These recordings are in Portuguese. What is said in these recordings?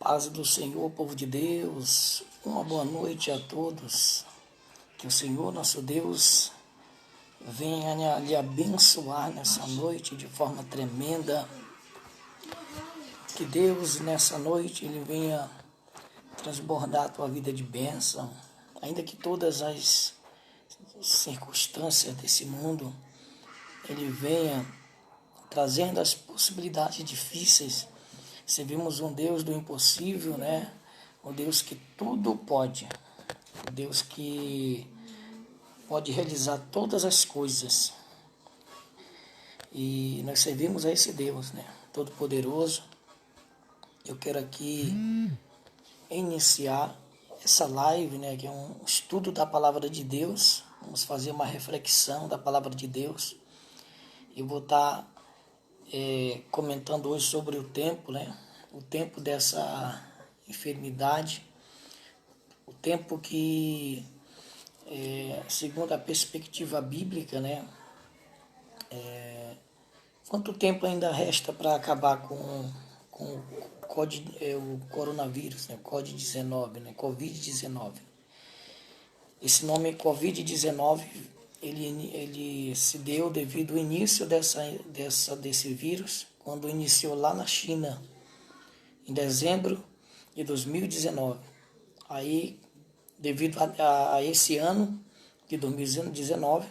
Paz do Senhor, povo de Deus, uma boa noite a todos. Que o Senhor, nosso Deus, venha lhe abençoar nessa noite de forma tremenda. Que Deus, nessa noite, Ele venha transbordar a tua vida de bênção. Ainda que todas as circunstâncias desse mundo, Ele venha trazendo as possibilidades difíceis. Servimos um Deus do impossível, né? Um Deus que tudo pode. Um Deus que pode realizar todas as coisas. E nós servimos a esse Deus, né? Todo-Poderoso. Eu quero aqui iniciar essa live, né? Que é um estudo da Palavra de Deus. Vamos fazer uma reflexão da Palavra de Deus. Eu vou estar comentando hoje sobre o tempo, né? O tempo dessa enfermidade, o tempo que, segundo a perspectiva bíblica, né? Quanto tempo ainda resta para acabar com o coronavírus, né? Covid-19, né? Covid-19. Esse nome Covid-19, ele se deu devido ao início desse vírus, quando iniciou lá na China, em dezembro de 2019. Aí, devido a esse ano de 2019,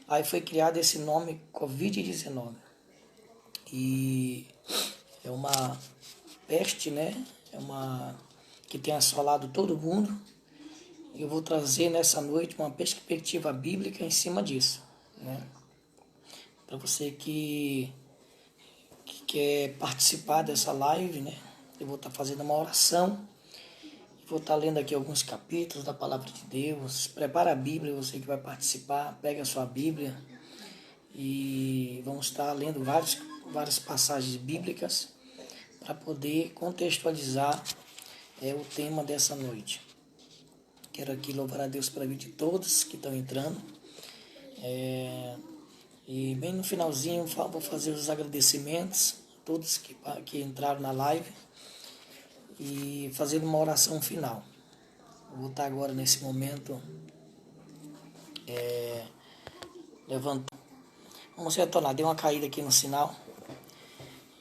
aí foi criado esse nome Covid-19. E é uma peste, né? Que tem assolado todo mundo. Eu vou trazer nessa noite uma perspectiva bíblica em cima disso, né? Para você que quer participar dessa live, né? Eu vou estar fazendo uma oração. Vou estar lendo aqui alguns capítulos da Palavra de Deus. Prepara a Bíblia, você que vai participar. Pega a sua Bíblia. E vamos estar lendo várias passagens bíblicas para poder contextualizar o tema dessa noite. Quero aqui louvar a Deus pela vida de todos que estão entrando. E bem no finalzinho vou fazer os agradecimentos a todos que entraram na live e fazer uma oração final. Vou estar agora nesse momento levantando. Vamos retornar, deu uma caída aqui no sinal.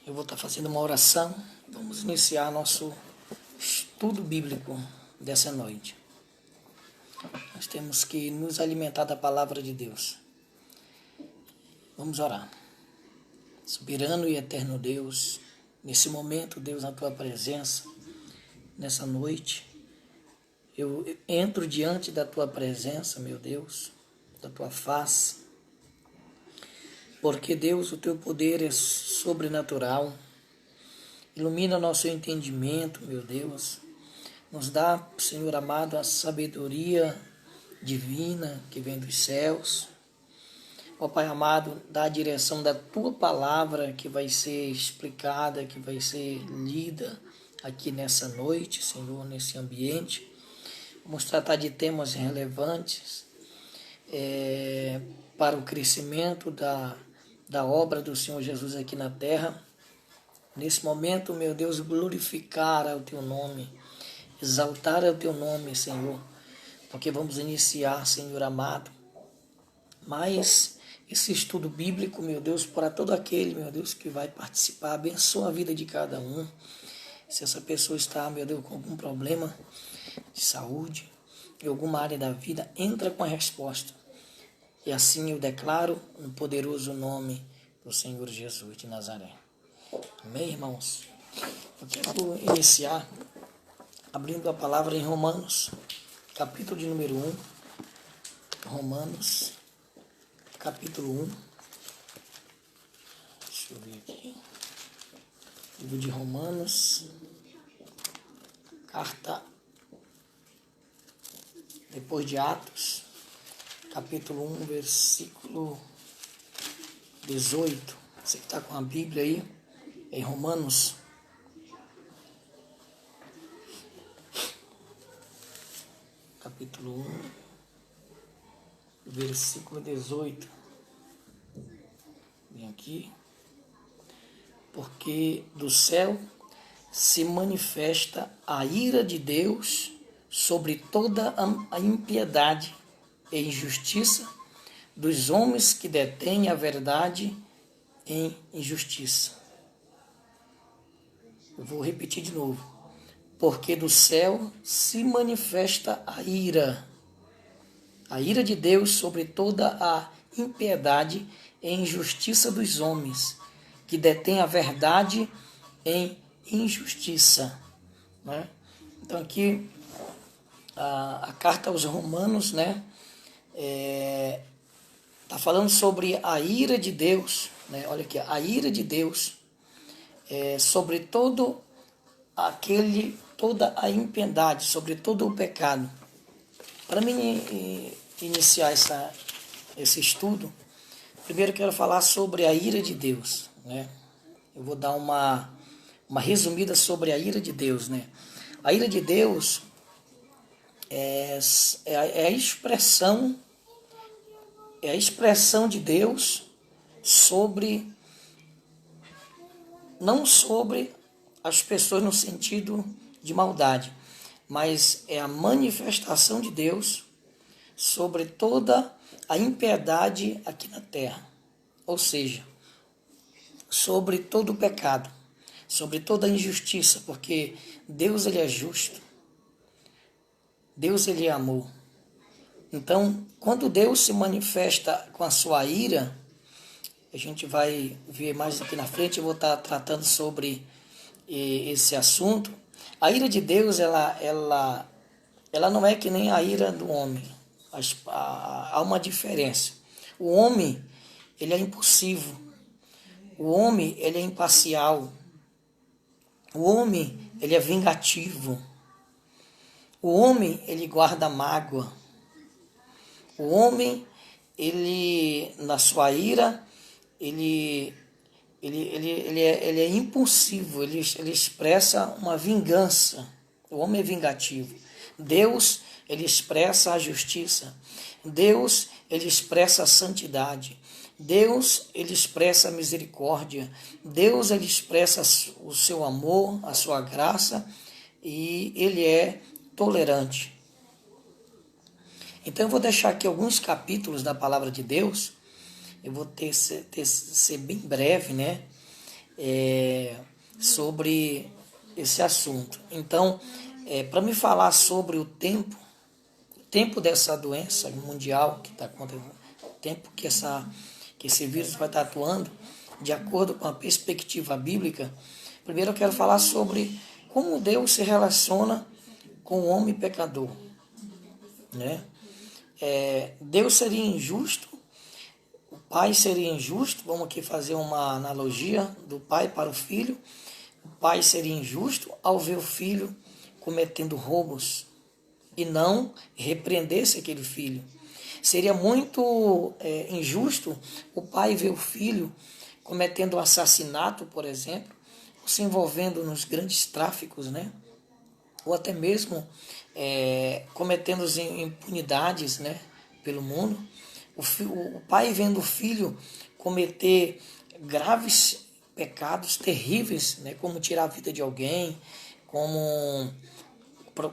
Eu vou estar fazendo uma oração. Vamos iniciar nosso estudo bíblico dessa noite. Nós temos que nos alimentar da palavra de Deus. Vamos orar. Soberano e eterno Deus, nesse momento, Deus, na tua presença, nessa noite, eu entro diante da tua presença, meu Deus, da tua face, porque, Deus, o teu poder é sobrenatural. Ilumina nosso entendimento, meu Deus. Nos dá, Senhor amado, a sabedoria divina que vem dos céus. Ó Pai amado, dá a direção da tua palavra que vai ser explicada, que vai ser lida aqui nessa noite, Senhor, nesse ambiente. Vamos tratar de temas relevantes para o crescimento da obra do Senhor Jesus aqui na terra. Nesse momento, meu Deus, glorificar o teu nome, exaltar o teu nome, Senhor, porque vamos iniciar, Senhor amado, mas esse estudo bíblico, meu Deus, para todo aquele, meu Deus, que vai participar, abençoa a vida de cada um. Se essa pessoa está, meu Deus, com algum problema de saúde, em alguma área da vida, entra com a resposta. E assim eu declaro no poderoso nome do Senhor Jesus de Nazaré. Amém, irmãos? Eu quero iniciar abrindo a palavra em Romanos, capítulo de número 1. Romanos, capítulo 1. Deixa eu ver aqui. Livro de Romanos, carta depois de Atos, capítulo 1, versículo 18. Você que está com a Bíblia aí, em Romanos, capítulo 1, versículo 18. Vem aqui. Porque do céu se manifesta a ira de Deus sobre toda a impiedade e injustiça dos homens que detêm a verdade em injustiça. Eu vou repetir de novo. Porque do céu se manifesta a ira de Deus sobre toda a impiedade e injustiça dos homens, que detêm a verdade em injustiça. Né? Então aqui a carta aos Romanos, né, tá falando sobre a ira de Deus, né? Olha aqui, a ira de Deus sobre toda a impiedade, sobre todo o pecado. Para mim iniciar esse estudo, primeiro eu quero falar sobre a ira de Deus, né? Eu vou dar uma resumida sobre a ira de Deus, né? A ira de Deus é a expressão de Deus não sobre as pessoas no sentido de maldade, mas é a manifestação de Deus sobre toda a impiedade aqui na terra, ou seja, sobre todo o pecado, sobre toda a injustiça, porque Deus ele é justo, Deus ele é amor. Então, quando Deus se manifesta com a sua ira, a gente vai ver mais aqui na frente, eu vou estar tratando sobre esse assunto. A ira de Deus, ela não é que nem a ira do homem. Há uma diferença. O homem, ele é impulsivo. O homem, ele é imparcial. O homem, ele é vingativo. O homem, ele guarda mágoa. O homem, ele, na sua ira, ele é impulsivo, ele expressa uma vingança. O homem é vingativo. Deus, ele expressa a justiça. Deus, ele expressa a santidade. Deus, ele expressa a misericórdia. Deus, ele expressa o seu amor, a sua graça, e ele é tolerante. Então eu vou deixar aqui alguns capítulos da palavra de Deus. Eu vou ser bem breve, né, sobre esse assunto. Então, para me falar sobre o tempo dessa doença mundial que está acontecendo, o tempo que esse vírus vai estar atuando, de acordo com a perspectiva bíblica, primeiro eu quero falar sobre como Deus se relaciona com o homem pecador, né? Deus seria injusto, o pai seria injusto, vamos aqui fazer uma analogia do pai para o filho. O pai seria injusto ao ver o filho cometendo roubos e não repreendesse aquele filho. Seria muito injusto o pai ver o filho cometendo assassinato, por exemplo, ou se envolvendo nos grandes tráficos, né? Ou até mesmo cometendo impunidades, né, pelo mundo. O pai vendo o filho cometer graves pecados terríveis, né, como tirar a vida de alguém, como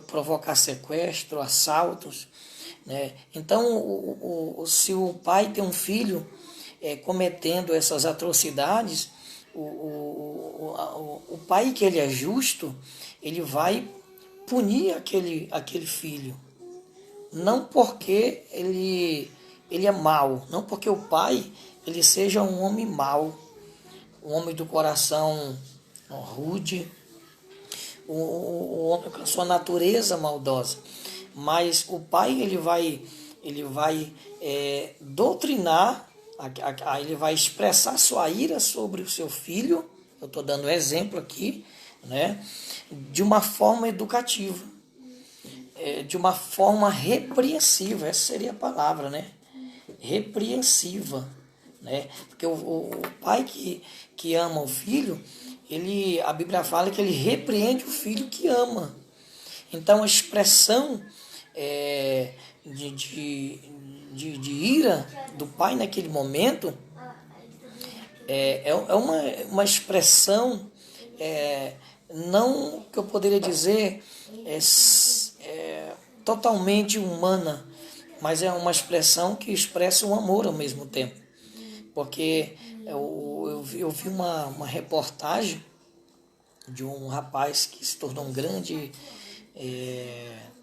provocar sequestro, assaltos, né? Então, se o pai tem um filho cometendo essas atrocidades, o pai, que ele é justo, ele vai punir aquele filho, não porque ele é mau, não porque o pai ele seja um homem mau, um homem do coração rude, o homem com a sua natureza maldosa, mas o pai ele vai doutrinar, ele vai expressar sua ira sobre o seu filho. Eu estou dando um exemplo aqui, né, de uma forma educativa, de uma forma repreensiva, essa seria a palavra, né? Repreensiva, né? Porque o pai que ama o filho, a Bíblia fala que ele repreende o filho que ama. Então a expressão de ira do pai naquele momento é uma expressão não que eu poderia dizer é totalmente humana, mas é uma expressão que expressa o amor ao mesmo tempo. Porque eu vi uma reportagem de um rapaz que se tornou um grande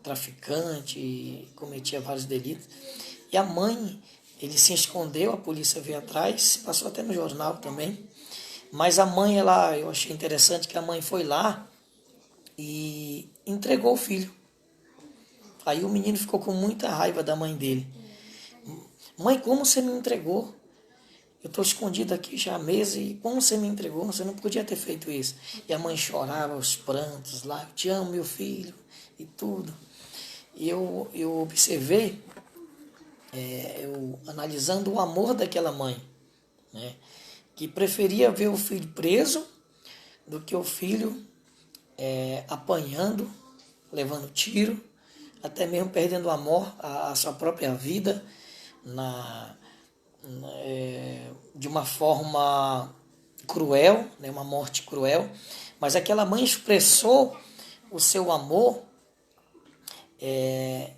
traficante e cometia vários delitos. E a mãe, ele se escondeu, a polícia veio atrás, passou até no jornal também. Mas a mãe, eu achei interessante que a mãe foi lá e entregou o filho. Aí o menino ficou com muita raiva da mãe dele. Mãe, como você me entregou? Eu estou escondido aqui já há meses e como você me entregou? Você não podia ter feito isso. E a mãe chorava aos prantos lá, eu te amo, meu filho, e tudo. E eu observei, eu analisando o amor daquela mãe, né, que preferia ver o filho preso do que o filho apanhando, levando tiro, até mesmo perdendo a sua própria vida de uma forma cruel, né, uma morte cruel. Mas aquela mãe expressou o seu amor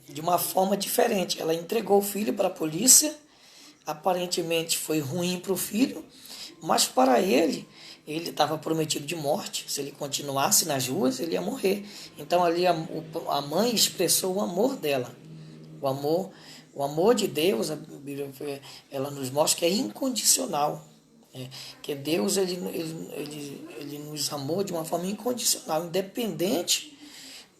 de uma forma diferente. Ela entregou o filho para a polícia, aparentemente foi ruim para o filho, mas para ele estava prometido de morte. Se ele continuasse nas ruas, ele ia morrer. Então ali a mãe expressou o amor dela, o amor de Deus. A Bíblia ela nos mostra que é incondicional, que Deus ele nos amou de uma forma incondicional, independente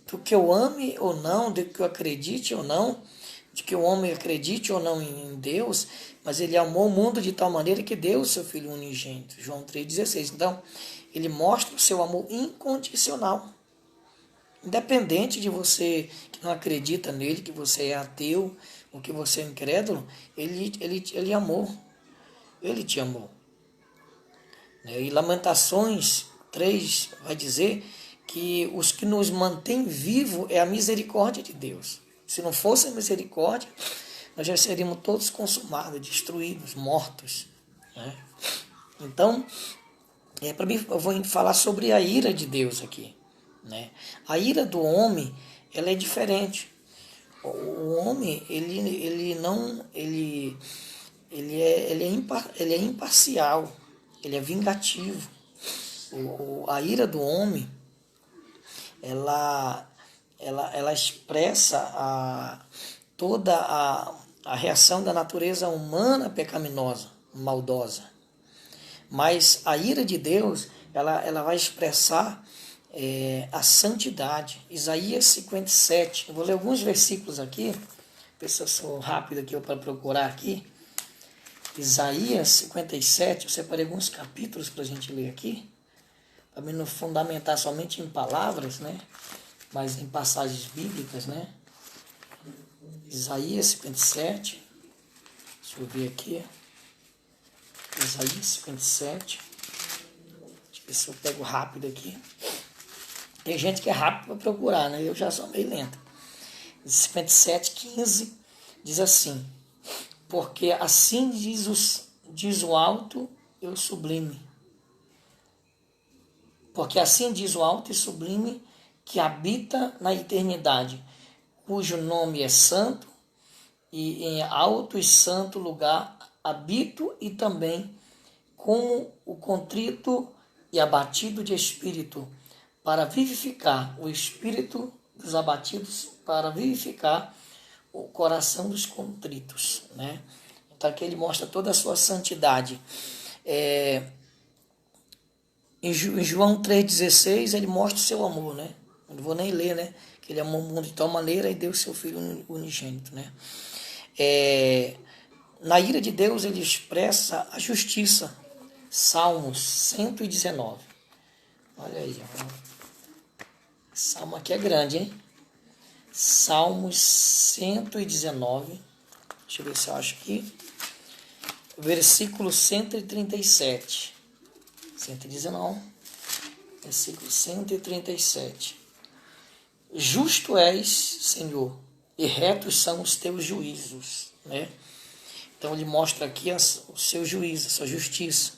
do que eu ame ou não, do que eu acredite ou não, de que o homem acredite ou não em Deus, mas ele amou o mundo de tal maneira que deu o seu Filho unigênito. João 3,16. Então, ele mostra o seu amor incondicional. Independente de você que não acredita nele, que você é ateu, ou que você é incrédulo, ele amou. Ele te amou. E Lamentações 3 vai dizer que os que nos mantém vivo é a misericórdia de Deus. Se não fosse a misericórdia, nós já seríamos todos consumados, destruídos, mortos. Né? Então, para mim, eu vou falar sobre a ira de Deus aqui. Né? A ira do homem, ela é diferente. O homem, ele é imparcial, ele é vingativo. A ira do homem, ela expressa toda a reação da natureza humana pecaminosa, maldosa. Mas a ira de Deus, ela vai expressar a santidade. Isaías 57, eu vou ler alguns versículos aqui, ver se eu sou rápido aqui para procurar aqui. Isaías 57, eu separei alguns capítulos para a gente ler aqui, para mim não fundamentar somente em palavras, né, mas em passagens bíblicas, né. Isaías 57, deixa eu ver aqui, Isaías 57, deixa eu ver se eu pego rápido aqui. Tem gente que é rápido para procurar, né, eu já sou meio lento. 57:15 diz assim: porque assim diz o alto e o sublime. Porque assim diz o alto e sublime que habita na eternidade, cujo nome é santo, e em alto e santo lugar habito, e também como o contrito e abatido de espírito, para vivificar o espírito dos abatidos, para vivificar o coração dos contritos, né? Então aqui ele mostra toda a sua santidade. Em João 3,16 ele mostra o seu amor, né? Eu não vou nem ler, né? Que ele amou o mundo de tal maneira e deu o seu Filho unigênito, né? Na ira de Deus ele expressa a justiça. Salmos 119. Olha aí, ó. Salmo aqui é grande, hein? Salmos 119. Deixa eu ver se eu acho aqui. Versículo 137. 119. Versículo 137. Justo és, Senhor, e retos são os teus juízos, né? Então ele mostra aqui o seu juízo, a sua justiça.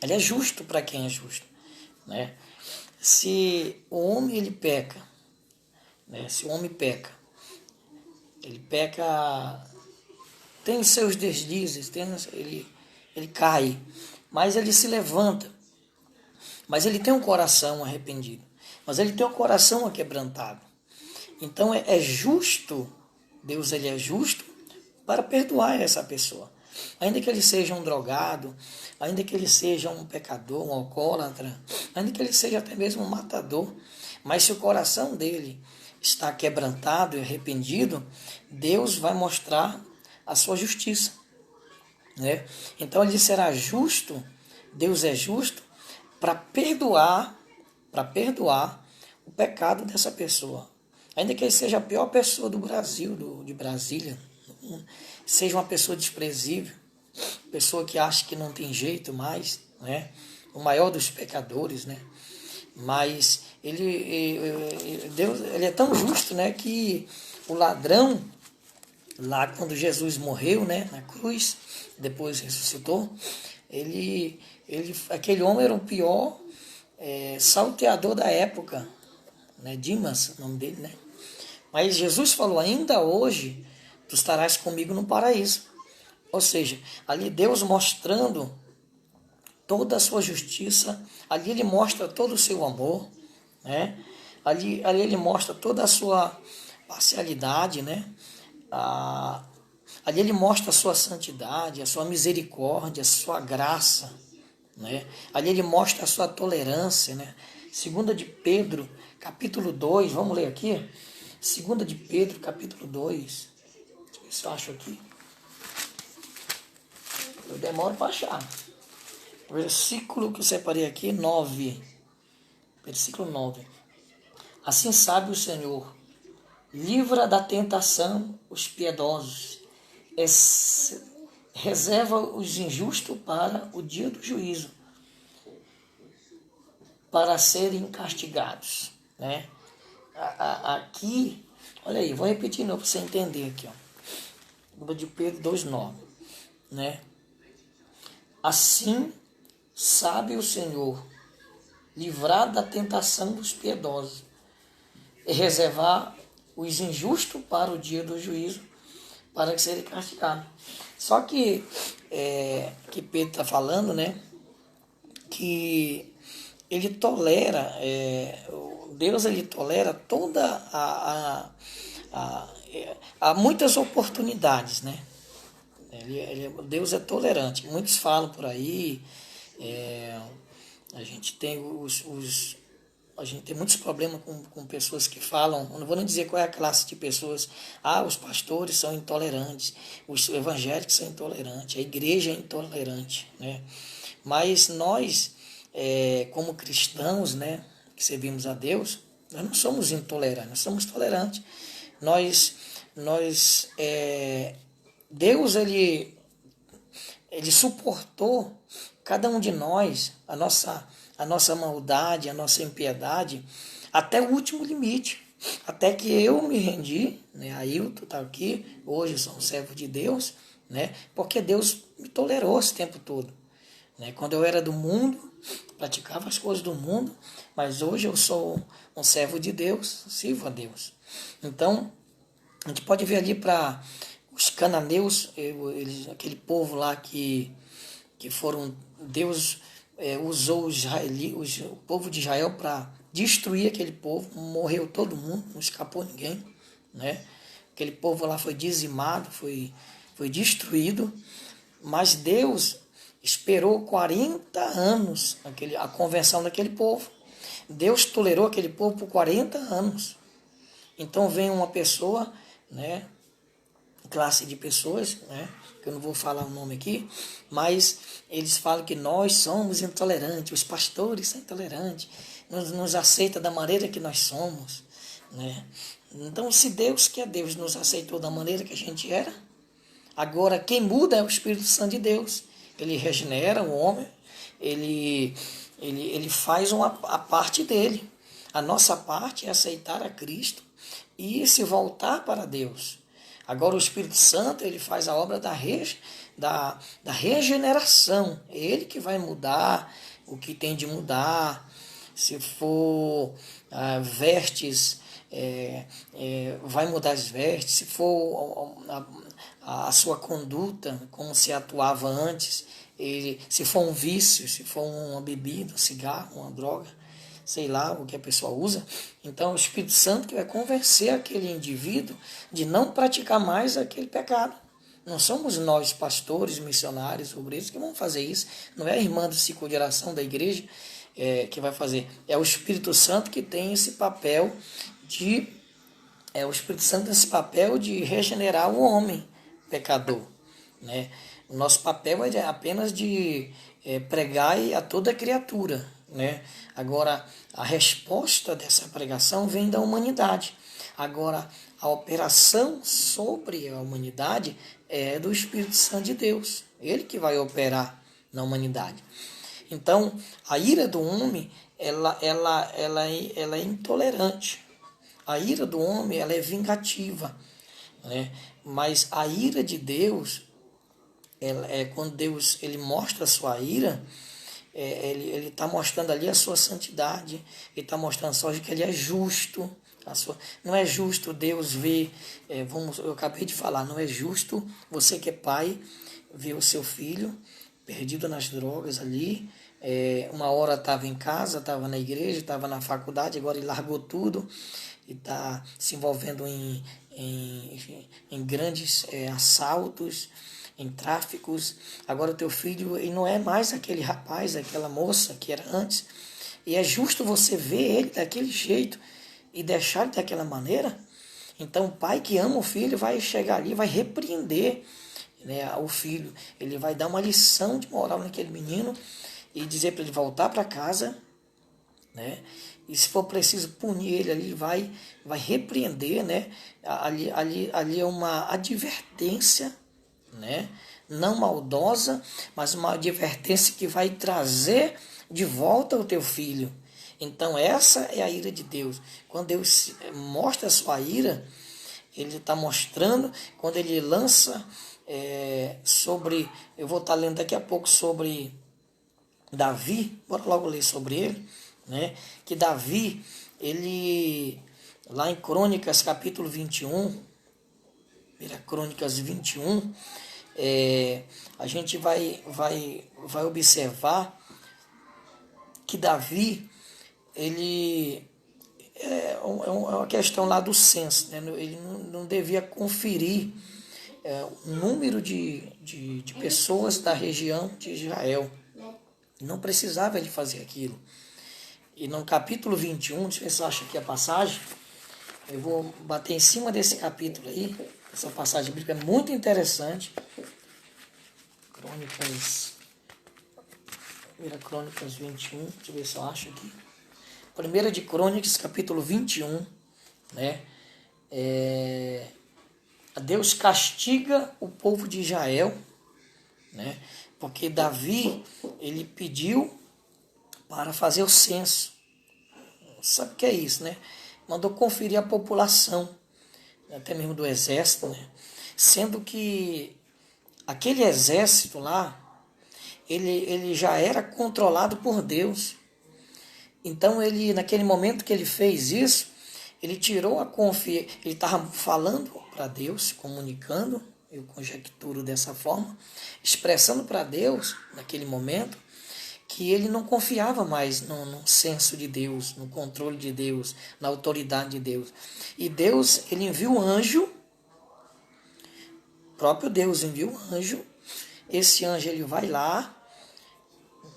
Ele é justo para quem é justo, né? se o homem ele peca, né? Se o homem peca, ele peca, tem os seus deslizes, ele cai, mas ele se levanta, mas ele tem um coração arrependido, mas ele tem um coração aquebrantado. Então é justo, Deus ele é justo para perdoar essa pessoa. Ainda que ele seja um drogado, ainda que ele seja um pecador, um alcoólatra, ainda que ele seja até mesmo um matador, mas se o coração dele está quebrantado e arrependido, Deus vai mostrar a sua justiça, né? Então ele será justo, Deus é justo para perdoar o pecado dessa pessoa. Ainda que ele seja a pior pessoa do Brasil, de Brasília, seja uma pessoa desprezível, pessoa que acha que não tem jeito mais, né? O maior dos pecadores, né? Mas Deus, ele é tão justo, né, que o ladrão, lá quando Jesus morreu, né, na cruz, depois ressuscitou, aquele homem era o pior salteador da época, né? Dimas, o nome dele, né? Mas Jesus falou, ainda hoje tu estarás comigo no paraíso. Ou seja, ali Deus mostrando toda a sua justiça, ali ele mostra todo o seu amor, né? Ali ele mostra toda a sua parcialidade, né? Ali ele mostra a sua santidade, a sua misericórdia, a sua graça, né? Ali ele mostra a sua tolerância, né? 2 de Pedro, capítulo 2, vamos ler aqui? 2 de Pedro, capítulo 2. Deixa eu ver se eu acho aqui. Eu demoro para achar. Versículo que eu separei aqui, 9. Versículo 9. Assim sabe o Senhor, livra da tentação os piedosos, reserva os injustos para o dia do juízo, para serem castigados, né? Aqui, olha aí, vou repetir de novo para você entender aqui, ó. De Pedro 2,9, né? Assim sabe o Senhor livrar da tentação dos piedosos e reservar os injustos para o dia do juízo, para que serem castigados. Só que Pedro está falando, né, que ele tolera, Deus ele tolera toda muitas oportunidades, né? Deus é tolerante. Muitos falam por aí, a gente tem muitos problemas com pessoas que falam, eu não vou nem dizer qual é a classe de pessoas, os pastores são intolerantes, os evangélicos são intolerantes, a igreja é intolerante, né? Mas nós, como cristãos, né, que servimos a Deus, nós não somos intolerantes, nós somos tolerantes. Deus, ele suportou cada um de nós, a nossa maldade, a nossa impiedade, até o último limite. Até que eu me rendi, né? Ailton está aqui, hoje eu sou um servo de Deus, né? Porque Deus me tolerou esse tempo todo. Né? Quando eu era do mundo, praticava as coisas do mundo, mas hoje eu sou um servo de Deus, sirvo a Deus. Então, a gente pode ver ali para os cananeus, aquele povo lá que foram, Deus usou o povo de Israel para destruir aquele povo, morreu todo mundo, não escapou ninguém, né? Aquele povo lá foi dizimado, foi destruído, mas Deus esperou 40 anos a conversão daquele povo. Deus tolerou aquele povo por 40 anos. Então vem uma pessoa, né, classe de pessoas, né, que eu não vou falar o nome aqui, mas eles falam que nós somos intolerantes, os pastores são intolerantes, nos aceita da maneira que nós somos, né? Então, se Deus, que é Deus, nos aceitou da maneira que a gente era, agora quem muda é o Espírito Santo de Deus. Ele regenera o homem, ele faz a parte dele. A nossa parte é aceitar a Cristo e se voltar para Deus. Agora o Espírito Santo, ele faz a obra da regeneração. É ele que vai mudar o que tem de mudar, se for vestes, vai mudar as vestes, se for a sua conduta, como se atuava antes, se for um vício, se for uma bebida, um cigarro, uma droga, sei lá o que a pessoa usa, então é o Espírito Santo que vai convencer aquele indivíduo de não praticar mais aquele pecado. Não somos nós, pastores, missionários, obreiros, que vamos fazer isso. Não é a irmã do ciclo de oração da igreja que vai fazer. É o Espírito Santo que tem esse papel de... É o Espírito Santo esse papel de regenerar o homem pecador, né? O nosso papel é apenas de pregar a toda criatura, né? Agora, a resposta dessa pregação vem da humanidade. Agora, a operação sobre a humanidade é do Espírito Santo de Deus. Ele que vai operar na humanidade. Então, a ira do homem, ela é intolerante. A ira do homem, ela é vingativa, né? Mas a ira de Deus, quando Deus ele mostra a sua ira, ele está mostrando ali a sua santidade, ele está mostrando só que ele é justo. Não é justo Deus ver, eu acabei de falar, não é justo você que é pai ver o seu filho perdido nas drogas ali, uma hora estava em casa, estava na igreja, estava na faculdade, agora ele largou tudo e está se envolvendo em grandes assaltos, em tráficos. Agora o teu filho ele não é mais aquele rapaz, aquela moça que era antes, e é justo você ver ele daquele jeito e deixar ele daquela maneira? Então o pai que ama o filho vai chegar ali, vai repreender, né, o filho, ele vai dar uma lição de moral naquele menino e dizer para ele voltar para casa, né? E se for preciso punir ele ali, vai repreender, né? Ali é uma advertência, né? Não maldosa, mas uma advertência que vai trazer de volta o teu filho. Então essa é a ira de Deus. Quando Deus mostra a sua ira, ele está mostrando, quando ele lança sobre... Eu vou estar lendo daqui a pouco sobre Davi, bora logo ler sobre ele, né? Que Davi, ele, lá em Crônicas capítulo 21, 1 Crônicas 21, a gente vai observar que Davi, ele é uma questão lá do censo, né? Ele não devia conferir o número de pessoas da região de Israel. Não precisava ele fazer aquilo. E no capítulo 21, deixa eu ver se eu acho aqui a passagem, eu vou bater em cima desse capítulo aí, essa passagem bíblica é muito interessante. Crônicas 21, deixa eu ver se eu acho aqui. 1 de Crônicas, capítulo 21, né? Deus castiga o povo de Israel, né? Porque Davi, ele pediu para fazer o censo. Sabe o que é isso, né? Mandou conferir a população, até mesmo do exército, né? Sendo que aquele exército lá, ele já era controlado por Deus. Então, ele, naquele momento que ele fez isso, ele tirou a confiança, ele estava falando para Deus, comunicando, eu conjecturo dessa forma, expressando para Deus, naquele momento, que ele não confiava mais no senso de Deus, no controle de Deus, na autoridade de Deus. E Deus, ele envia um anjo, o próprio Deus envia um anjo, esse anjo ele vai lá,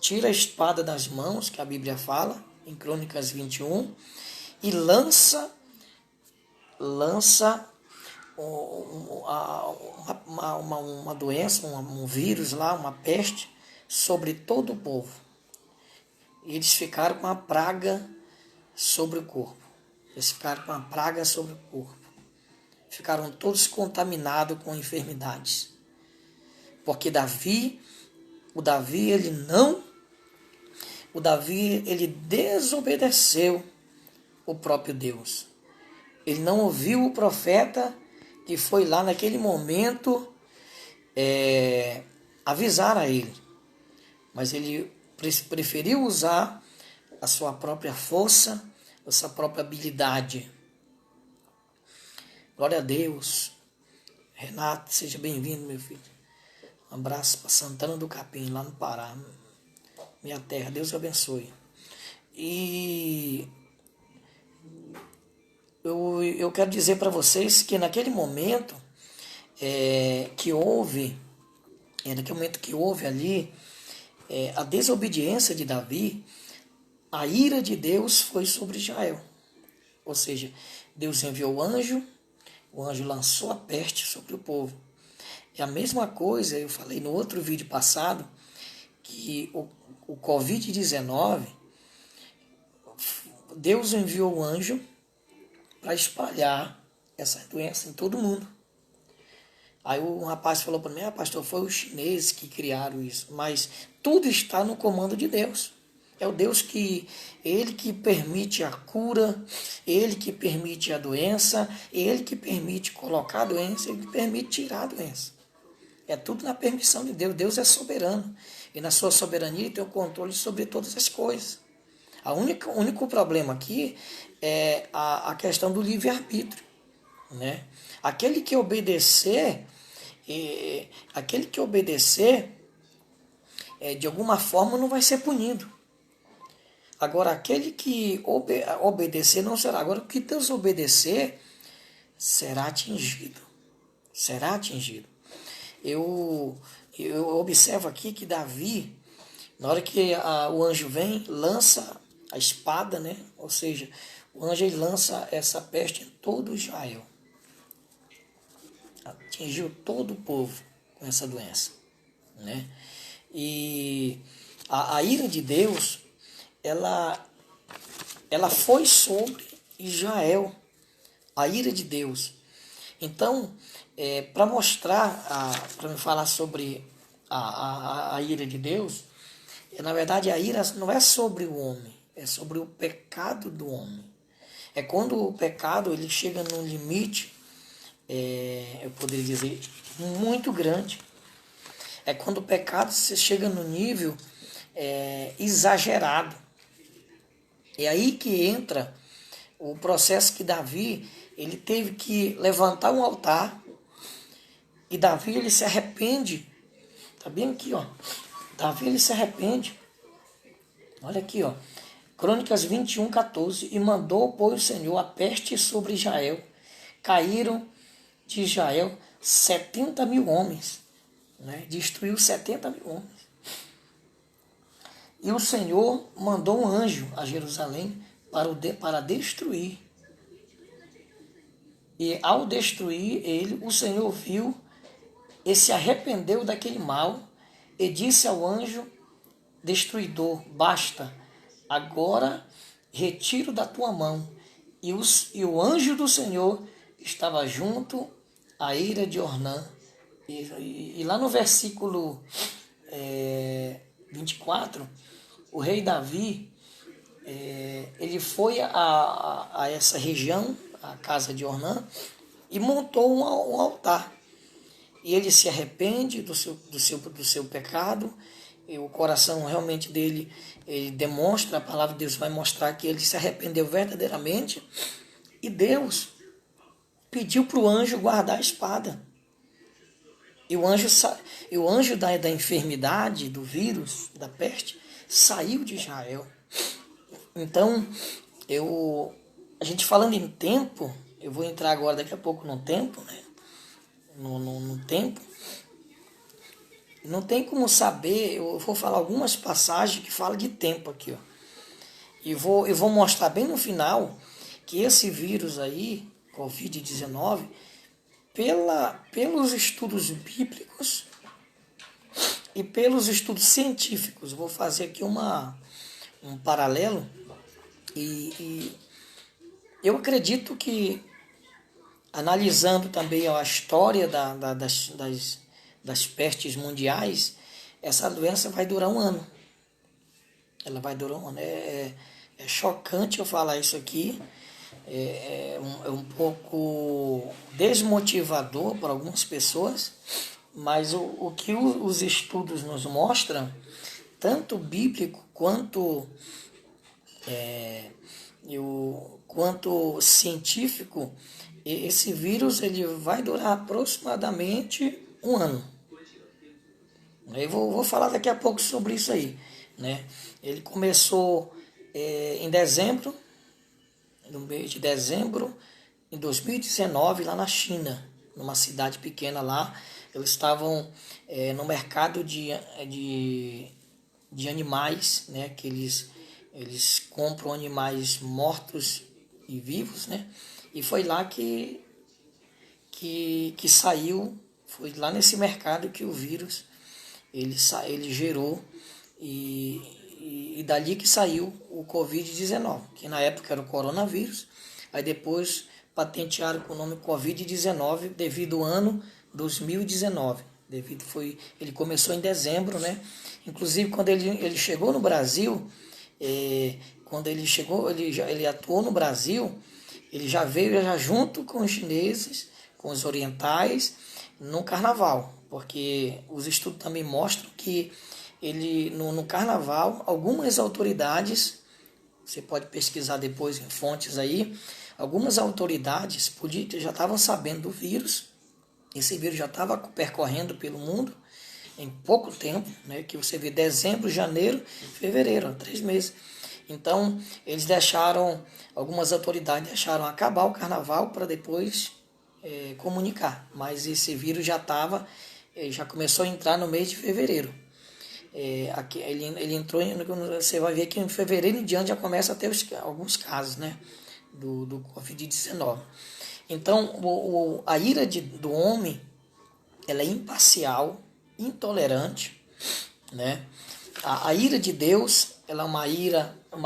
tira a espada das mãos, que a Bíblia fala, em Crônicas 21, e lança uma doença, um vírus lá, uma peste, sobre todo o povo. E eles ficaram com a praga sobre o corpo. Ficaram todos contaminados com enfermidades. Porque o Davi ele desobedeceu o próprio Deus. Ele não ouviu o profeta que foi lá naquele momento avisar a ele. Mas ele preferiu usar a sua própria força, a sua própria habilidade. Glória a Deus. Renato, seja bem-vindo, meu filho. Um abraço para Santana do Capim, lá no Pará, minha terra. Deus abençoe. E eu quero dizer para vocês que naquele momento naquele momento que houve ali a desobediência de Davi, a ira de Deus foi sobre Israel. Ou seja, Deus enviou o anjo lançou a peste sobre o povo. É a mesma coisa, eu falei no outro vídeo passado, que o Covid-19, Deus enviou o anjo para espalhar essa doença em todo mundo. Aí um rapaz falou para mim, pastor, foi os chineses que criaram isso. Mas tudo está no comando de Deus. É o Deus Ele que permite a cura, Ele que permite a doença, Ele que permite colocar a doença, Ele que permite tirar a doença. É tudo na permissão de Deus. Deus é soberano. E na sua soberania Ele tem o controle sobre todas as coisas. O único problema aqui é a questão do livre-arbítrio, né? Aquele que obedecer, de alguma forma não vai ser punido. Agora, aquele que obedecer não será. Agora, o que desobedecer será atingido. Será atingido. Eu observo aqui que Davi, na hora que o anjo vem, lança a espada, né? Ou seja, o anjo ele lança essa peste em todo Israel. Atingiu todo o povo com essa doença, né? E a ira de Deus, ela foi sobre Israel, a ira de Deus. Então, para para me falar sobre a ira de Deus, na verdade a ira não é sobre o homem, é sobre o pecado do homem. É quando o pecado ele chega num limite, eu poderia dizer, muito grande. É quando o pecado chega no nível exagerado. É aí que entra o processo que Davi, ele teve que levantar um altar, e Davi ele se arrepende. Tá bem aqui, ó. Davi ele se arrepende. Olha aqui, ó. Crônicas 21:14. E mandou, pois, o Senhor a peste sobre Israel. Caíram de Israel 70.000 homens. Né? Destruiu 70.000 homens. E o Senhor mandou um anjo a Jerusalém para destruir. E ao destruir ele, o Senhor viu e se arrependeu daquele mal e disse ao anjo destruidor, basta, agora retiro da tua mão. E o anjo do Senhor estava junto à ira de Ornã. E lá no versículo 24, o rei Davi, ele foi a essa região, a casa de Ornã, e montou um altar. E ele se arrepende do seu pecado, e o coração realmente dele, ele demonstra, a palavra de Deus vai mostrar que ele se arrependeu verdadeiramente, e Deus pediu para o anjo guardar a espada. E o anjo da enfermidade, do vírus, da peste, saiu de Israel. Então, a gente falando em tempo, eu vou entrar agora daqui a pouco no tempo, né? No tempo. Não tem como saber, eu vou falar algumas passagens que falam de tempo aqui, ó. Eu vou mostrar bem no final que esse vírus aí, Covid-19, pelos estudos bíblicos e pelos estudos científicos, vou fazer aqui um paralelo, e eu acredito que, analisando também a história das pestes mundiais, essa doença vai durar um ano. Ela vai durar um ano. É chocante eu falar isso aqui. É um pouco desmotivador para algumas pessoas, mas o que os estudos nos mostram, tanto bíblico quanto Quanto científico, esse vírus ele vai durar aproximadamente um ano. Eu vou falar daqui a pouco sobre isso aí, né? Ele começou em dezembro, no mês de dezembro, em 2019, lá na China, numa cidade pequena lá. Eles estavam no mercado de animais, né? Que eles compram animais mortos e vivos, né? E foi lá que saiu, foi lá nesse mercado que o vírus ele gerou e dali que saiu o Covid-19, que na época era o coronavírus, aí depois patentearam com o nome Covid-19 devido ao ano 2019. Ele começou em dezembro, né? Inclusive quando ele chegou no Brasil, quando ele chegou, ele atuou no Brasil, ele já veio já junto com os chineses, com os orientais, no carnaval, porque os estudos também mostram que no carnaval, algumas autoridades, você pode pesquisar depois em fontes aí, algumas autoridades políticas já estavam sabendo do vírus, esse vírus já estava percorrendo pelo mundo em pouco tempo, né, que você vê dezembro, janeiro, fevereiro, 3 meses. Então, algumas autoridades deixaram acabar o carnaval para depois comunicar, mas esse vírus já começou a entrar no mês de fevereiro. Ele entrou, você vai ver que em fevereiro em diante já começa a ter alguns casos, né, do Covid-19. Então, a ira do homem, ela é imparcial, intolerante, né? A ira de Deus, ela é uma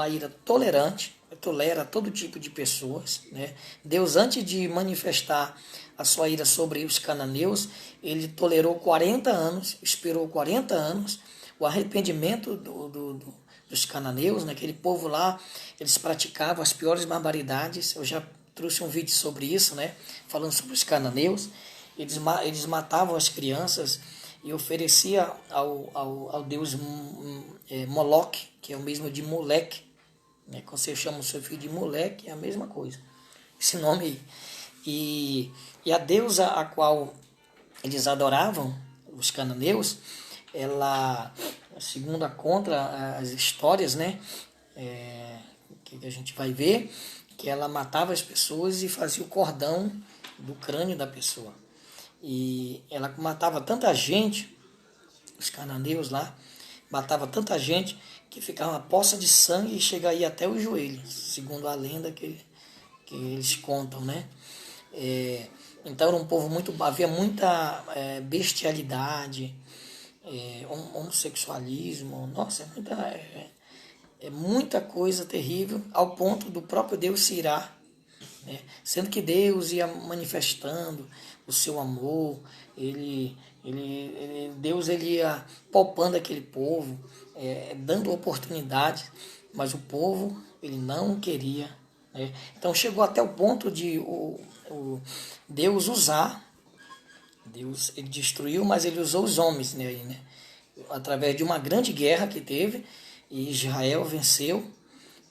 ira tolerante, tolera todo tipo de pessoas, né? Deus, antes de manifestar a sua ira sobre os cananeus, ele tolerou 40 anos, esperou 40 anos, o arrependimento dos cananeus, né? Aquele povo lá, eles praticavam as piores barbaridades. Eu já trouxe um vídeo sobre isso, né? Falando sobre os cananeus. Eles matavam as crianças e oferecia ao deus Moloque, que é o mesmo de Moleque, né? Quando você chama o seu filho de Moleque, é a mesma coisa, esse nome aí. E a deusa a qual eles adoravam, os cananeus, ela, segundo as histórias, né, que a gente vai ver, que ela matava as pessoas e fazia o cordão do crânio da pessoa. E ela matava tanta gente, os cananeus lá, matava tanta gente que ficava uma poça de sangue e chegaria até os joelhos, segundo a lenda que eles contam, né? Então era um povo havia muita bestialidade, homossexualismo, nossa, é muita coisa terrível, ao ponto do próprio Deus se irar, né? Sendo que Deus ia manifestando o seu amor, Deus ia poupando aquele povo, dando oportunidade, mas o povo ele não queria, né? Então chegou até o ponto de Deus usar, Deus ele destruiu, mas ele usou os homens, né? Através de uma grande guerra que teve, e Israel venceu,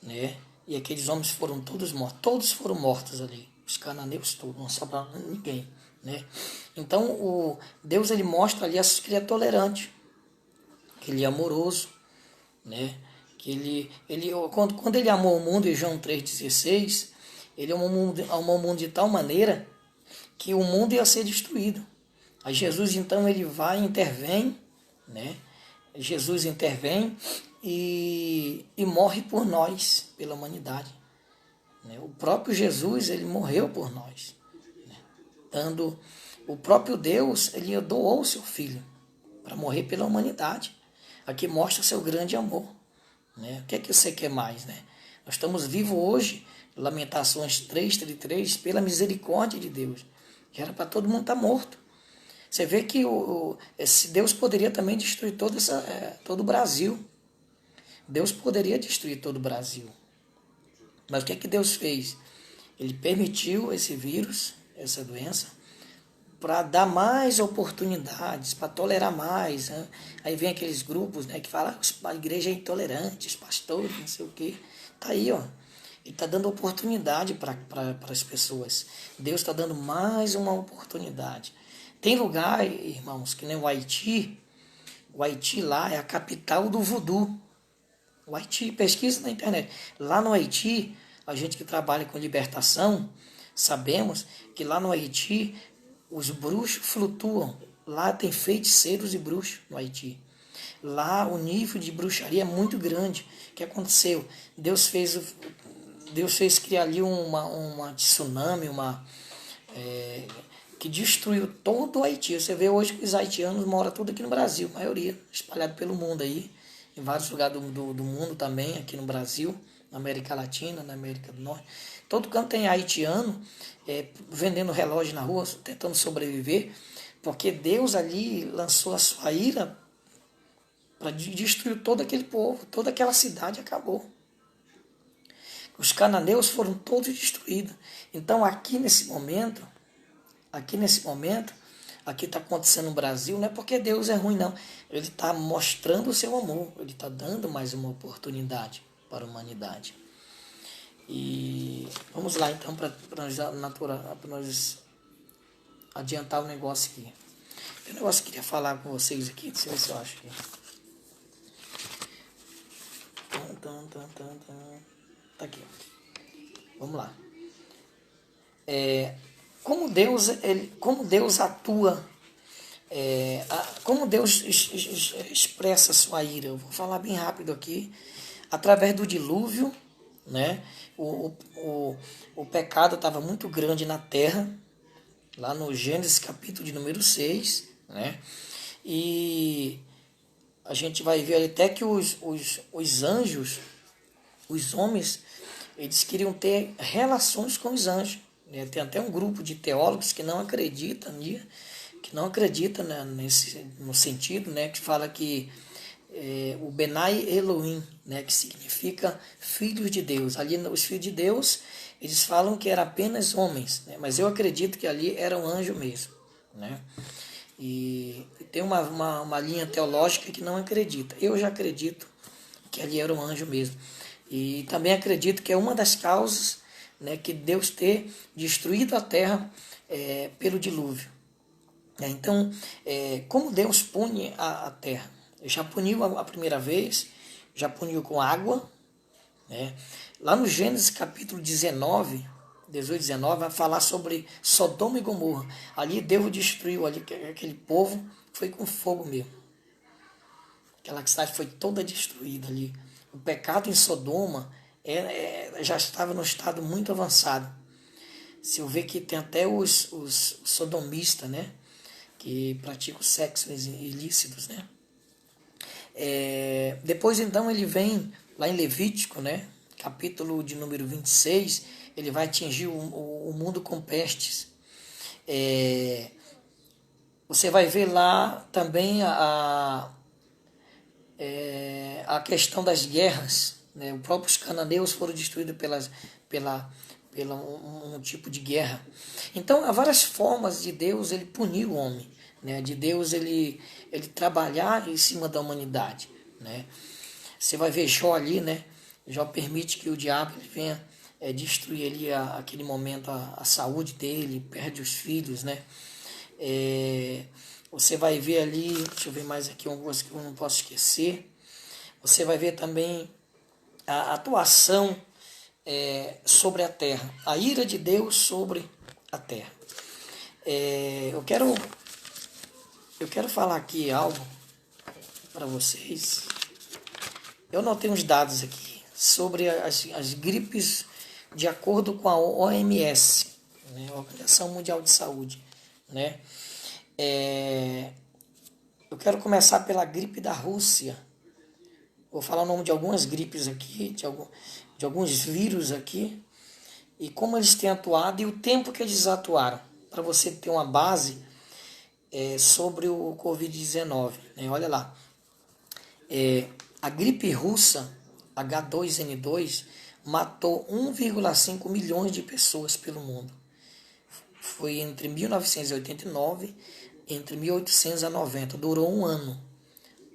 né? E aqueles homens foram todos foram mortos ali, os cananeus todos, não sobrou ninguém, né? Então Deus ele mostra ali que ele é tolerante, que ele é amoroso, né? Que quando ele amou o mundo, em João 3,16, ele amou o mundo de tal maneira que o mundo ia ser destruído. Aí Jesus então ele vai e intervém, né? Jesus intervém e morre por nós, pela humanidade, né? O próprio Jesus ele morreu por nós, né? O próprio Deus ele doou o seu filho para morrer pela humanidade. Aqui mostra seu grande amor, né? O que é que você quer mais, né? Nós estamos vivos hoje, Lamentações 3:33, pela misericórdia de Deus. Já era para todo mundo estar morto. Você vê que esse Deus poderia também destruir todo o Brasil. Deus poderia destruir todo o Brasil. Mas o que é que Deus fez? Ele permitiu esse vírus, essa doença, para dar mais oportunidades, para tolerar mais, né? Aí vem aqueles grupos, né, que falam que a igreja é intolerante, os pastores, não sei o quê. Está aí, ó. Ele está dando oportunidade para as pessoas. Deus está dando mais uma oportunidade. Tem lugar, irmãos, que nem o Haiti. O Haiti lá é a capital do voodoo. O Haiti, pesquisa na internet. Lá no Haiti, a gente que trabalha com libertação, sabemos que lá no Haiti os bruxos flutuam. Lá tem feiticeiros e bruxos no Haiti. Lá o nível de bruxaria é muito grande. O que aconteceu? Deus fez criar ali uma tsunami, que destruiu todo o Haiti. Você vê hoje que os haitianos moram tudo aqui no Brasil, a maioria, espalhado pelo mundo aí, em vários lugares do mundo também, aqui no Brasil, na América Latina, na América do Norte. Todo canto tem haitiano vendendo relógio na rua, tentando sobreviver, porque Deus ali lançou a sua ira para destruir todo aquele povo, toda aquela cidade acabou. Os cananeus foram todos destruídos. Então aqui nesse momento, aqui está acontecendo no Brasil, não é porque Deus é ruim, não. Ele está mostrando o seu amor, ele está dando mais uma oportunidade para a humanidade. E vamos lá então para nós adiantar o negócio aqui. Tem um negócio que eu queria falar com vocês aqui, deixa eu ver se eu acho aqui. Tá aqui. Vamos lá. Como Deus atua, como Deus expressa a sua ira. Eu vou falar bem rápido aqui. Através do dilúvio, né? O pecado estava muito grande na terra, lá no Gênesis capítulo de número 6, né? E a gente vai ver até que os anjos, os homens, eles queriam ter relações com os anjos. Né? Tem até um grupo de teólogos que não acredita no sentido, né, que fala que o Benai Elohim, né, que significa filhos de Deus. Ali os filhos de Deus, eles falam que eram apenas homens, né, mas eu acredito que ali era um anjo mesmo. Né? E tem uma linha teológica que não acredita. Eu já acredito que ali era um anjo mesmo. E também acredito que é uma das causas, né, que Deus ter destruído a terra pelo dilúvio. Então, como Deus pune a terra? Ele já puniu a primeira vez, já puniu com água. Né? Lá no Gênesis capítulo 18, 19, vai falar sobre Sodoma e Gomorra. Ali Deus destruiu aquele povo, foi com fogo mesmo. Aquela cidade foi toda destruída ali. O pecado em Sodoma já estava num estado muito avançado. Se eu ver que tem até os sodomistas, né, que praticam sexos ilícitos, né. Depois então ele vem lá em Levítico, né, capítulo de número 26, ele vai atingir o mundo com pestes. Você vai ver lá também a questão das guerras. Né? Os próprios cananeus foram destruídos pela um tipo de guerra. Então, há várias formas de Deus ele punir o homem, né? De Deus ele trabalhar em cima da humanidade. Né? Você vai ver Jó ali, né? Jó permite que o diabo ele venha destruir ali aquele momento a saúde dele, perde os filhos. Né? Você vai ver ali, deixa eu ver mais aqui uma coisa que eu não posso esquecer. Você vai ver também a atuação sobre a terra, a ira de Deus sobre a terra. Eu quero falar aqui algo para vocês. Eu anotei uns dados aqui sobre as gripes de acordo com a OMS, né, a Organização Mundial de Saúde. Né? Eu quero começar pela gripe da Rússia. Vou falar o nome de algumas gripes aqui, de alguns vírus aqui, e como eles têm atuado e o tempo que eles atuaram, para você ter uma base sobre o Covid-19. Né? Olha lá, a gripe russa H2N2 matou 1,5 milhões de pessoas pelo mundo. Foi entre 1989 e entre 1890, durou um ano.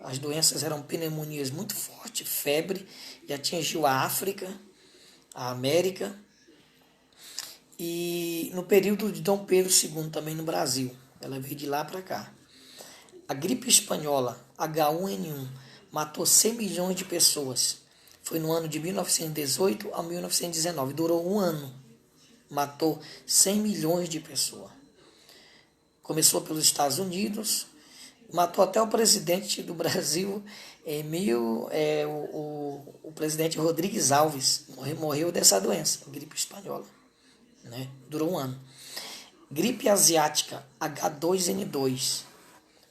As doenças eram pneumonias muito fortes, febre, e atingiu a África, a América, e no período de Dom Pedro II também no Brasil. Ela veio de lá para cá. A gripe espanhola, H1N1, matou 100 milhões de pessoas. Foi no ano de 1918 a 1919. Durou um ano. Matou 100 milhões de pessoas. Começou pelos Estados Unidos, matou até o presidente do Brasil, o presidente Rodrigues Alves, morreu dessa doença, gripe espanhola. Né? Durou um ano. Gripe asiática, H2N2,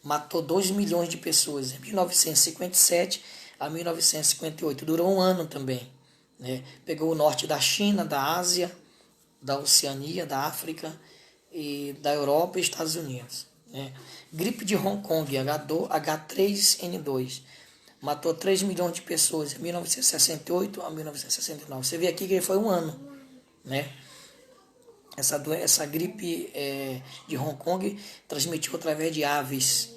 matou 2 milhões de pessoas em 1957 a 1958. Durou um ano também. Né? Pegou o norte da China, da Ásia, da Oceania, da África, e da Europa e Estados Unidos. Né? Gripe de Hong Kong, H3N2, matou 3 milhões de pessoas em 1968 a 1969. Você vê aqui que foi um ano. Né? Essa gripe de Hong Kong transmitiu através de aves,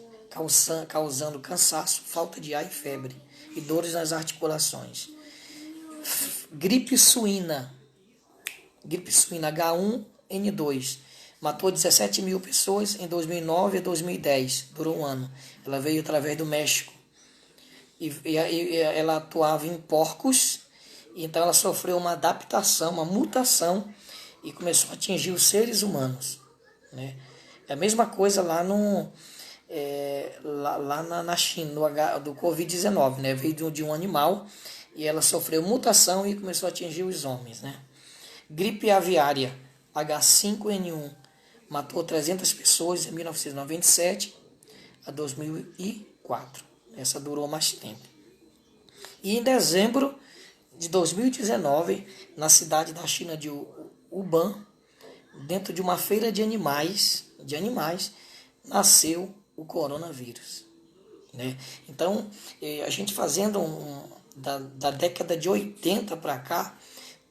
causando cansaço, falta de ar e febre, e dores nas articulações. Gripe suína, H1N2, matou 17 mil pessoas em 2009 a 2010, durou um ano. Ela veio através do México. E ela atuava em porcos, então ela sofreu uma adaptação, uma mutação, e começou a atingir os seres humanos. Né? É a mesma coisa lá, na China, do Covid-19. Né? Veio de um animal, e ela sofreu mutação e começou a atingir os homens. Né? Gripe aviária, H5N1, matou 300 pessoas em 1997 a 2004. Essa durou mais tempo. E em dezembro de 2019, na cidade da China de Wuhan, dentro de uma feira de animais, nasceu o coronavírus. Né? Então, a gente fazendo da década de 80 para cá,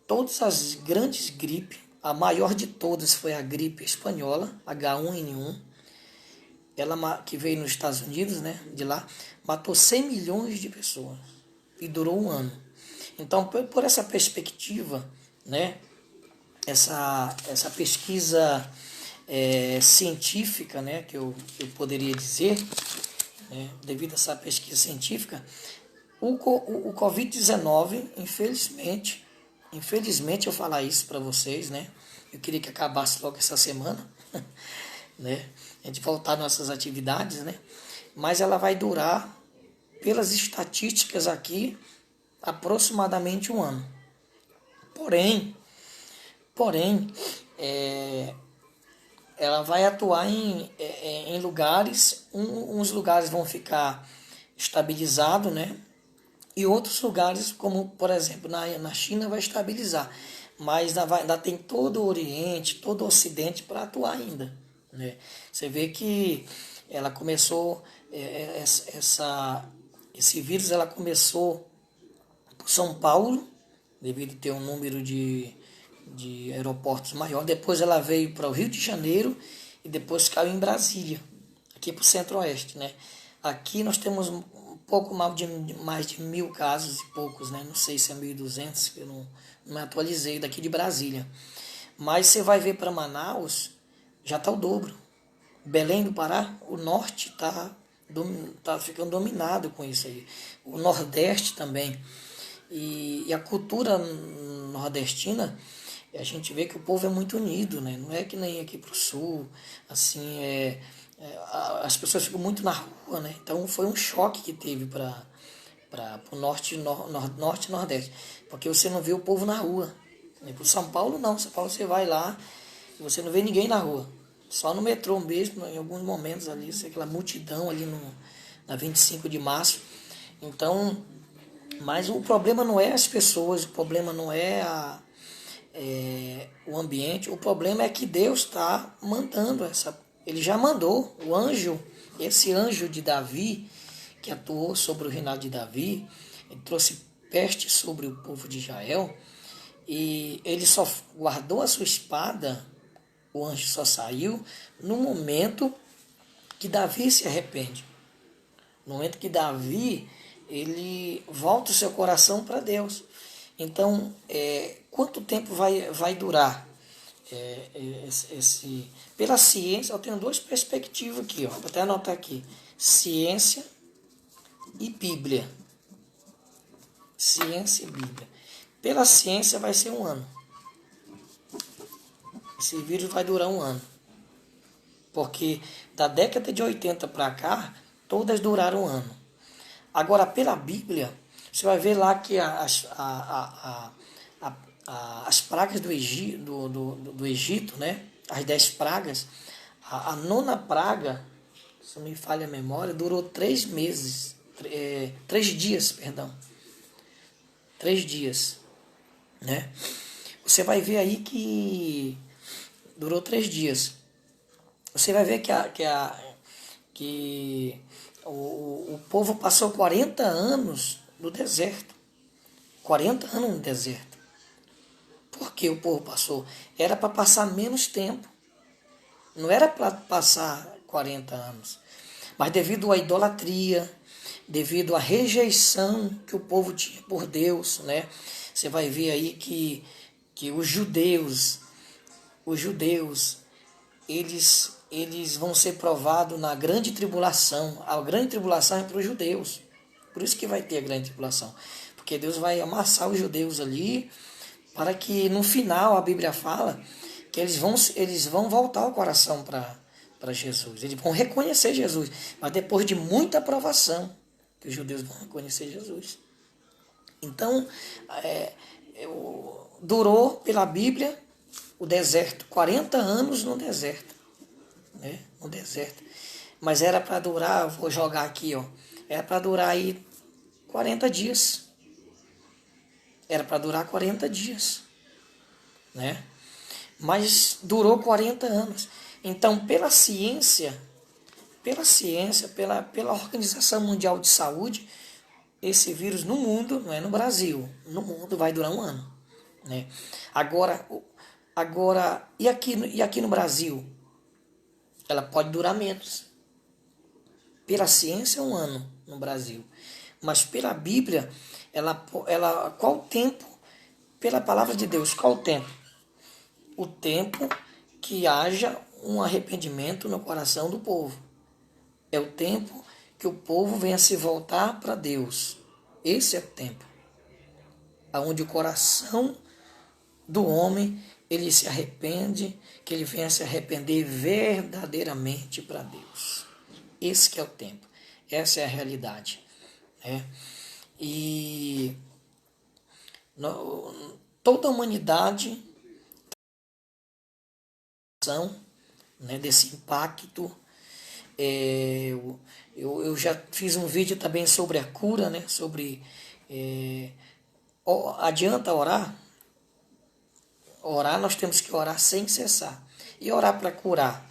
todas as grandes gripes, a maior de todas foi a gripe espanhola, H1N1, ela que veio nos Estados Unidos, né, de lá, matou 100 milhões de pessoas e durou um ano. Então, por essa perspectiva, né, essa pesquisa científica, né, que eu poderia dizer, né, devido a essa pesquisa científica, o Covid-19, infelizmente eu falar isso para vocês, né? Eu queria que acabasse logo essa semana, né? A gente voltar às nossas atividades, né? Mas ela vai durar, pelas estatísticas aqui, aproximadamente um ano. Porém, ela vai atuar em lugares, uns lugares vão ficar estabilizados, né? E outros lugares, como por exemplo na China, vai estabilizar. Mas ainda tem todo o Oriente, todo o Ocidente para atuar ainda. Né? Você vê que ela começou, esse vírus ela começou por São Paulo, devido a ter um número de aeroportos maior. Depois ela veio para o Rio de Janeiro e depois caiu em Brasília, aqui para o Centro-Oeste. Né? Aqui nós temos pouco mais de 1.000 casos e poucos, né? Não sei se é 1.200, eu não me atualizei daqui de Brasília. Mas você vai ver para Manaus, já está o dobro. Belém do Pará, o norte está ficando dominado com isso aí. O Nordeste também. E a cultura nordestina, a gente vê que o povo é muito unido, né? Não é que nem aqui para o sul, assim, as pessoas ficam muito na rua, né? Então foi um choque que teve para o norte e nordeste, porque você não vê o povo na rua. Para São Paulo não, São Paulo você vai lá e você não vê ninguém na rua, só no metrô mesmo, em alguns momentos ali, aquela multidão ali na 25 de março. Então, mas o problema não é as pessoas, o problema não é o ambiente, o problema é que Deus está mandando ele já mandou o anjo, esse anjo de Davi, que atuou sobre o reinado de Davi, ele trouxe peste sobre o povo de Israel, e ele só guardou a sua espada, o anjo só saiu no momento que Davi se arrepende. No momento que Davi, ele volta o seu coração para Deus. Então, quanto tempo vai durar pela ciência? Eu tenho duas perspectivas aqui, ó, vou até anotar aqui: ciência e Bíblia. Ciência e Bíblia. Pela ciência vai ser 1 ano. Esse vírus vai durar 1 ano. Porque da década de 80 para cá, todas duraram 1 ano. Agora, pela Bíblia, você vai ver lá que as pragas do Egito, né? As 10 pragas, a nona praga, se não me falha a memória, durou 3 meses, 3 dias, perdão. 3 dias, né? Você vai ver aí que durou 3 dias. Você vai ver que o povo passou 40 anos no deserto. 40 anos no deserto. Por que o povo passou? Era para passar menos tempo. Não era para passar 40 anos. Mas devido à idolatria, devido à rejeição que o povo tinha por Deus, né? Você vai ver aí que os judeus, eles vão ser provados na grande tribulação. A grande tribulação é para os judeus. Por isso que vai ter a grande tribulação. Porque Deus vai amassar os judeus ali, para que no final a Bíblia fala que eles vão voltar o coração para Jesus. Eles vão reconhecer Jesus. Mas depois de muita provação, que os judeus vão reconhecer Jesus. Então, durou pela Bíblia o deserto, 40 anos no deserto, né? No deserto. Mas era para durar, vou jogar aqui, ó, era para durar aí 40 dias. Era para durar 40 dias, né? Mas durou 40 anos. Então, pela ciência, pela Organização Mundial de Saúde, esse vírus no mundo, não é no Brasil, no mundo vai durar 1 ano, né? Agora e aqui no Brasil? Ela pode durar menos. Pela ciência, 1 ano no Brasil. Mas pela Bíblia, qual o tempo? Pela palavra de Deus, qual o tempo? O tempo que haja um arrependimento no coração do povo. É o tempo que o povo venha se voltar para Deus. Esse é o tempo. Onde o coração do homem, ele se arrepende, que ele venha se arrepender verdadeiramente para Deus. Esse que é o tempo. Essa é a realidade, né? E toda a humanidade, né, desse impacto. Eu já fiz um vídeo também sobre a cura, né? Sobre adianta orar? Orar, nós temos que orar sem cessar. E orar para curar,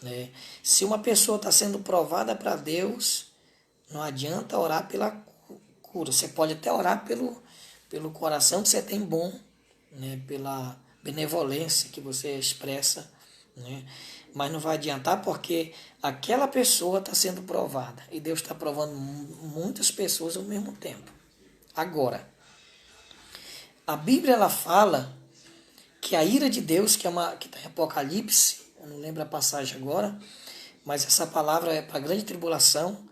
né? Se uma pessoa está sendo provada para Deus, não adianta orar pela cura. Você pode até orar pelo coração que você tem bom, né? Pela benevolência que você expressa, né? Mas não vai adiantar porque aquela pessoa está sendo provada. E Deus está provando muitas pessoas ao mesmo tempo. Agora, a Bíblia ela fala que a ira de Deus, que está em Apocalipse, eu não lembro a passagem agora, mas essa palavra é para a grande tribulação,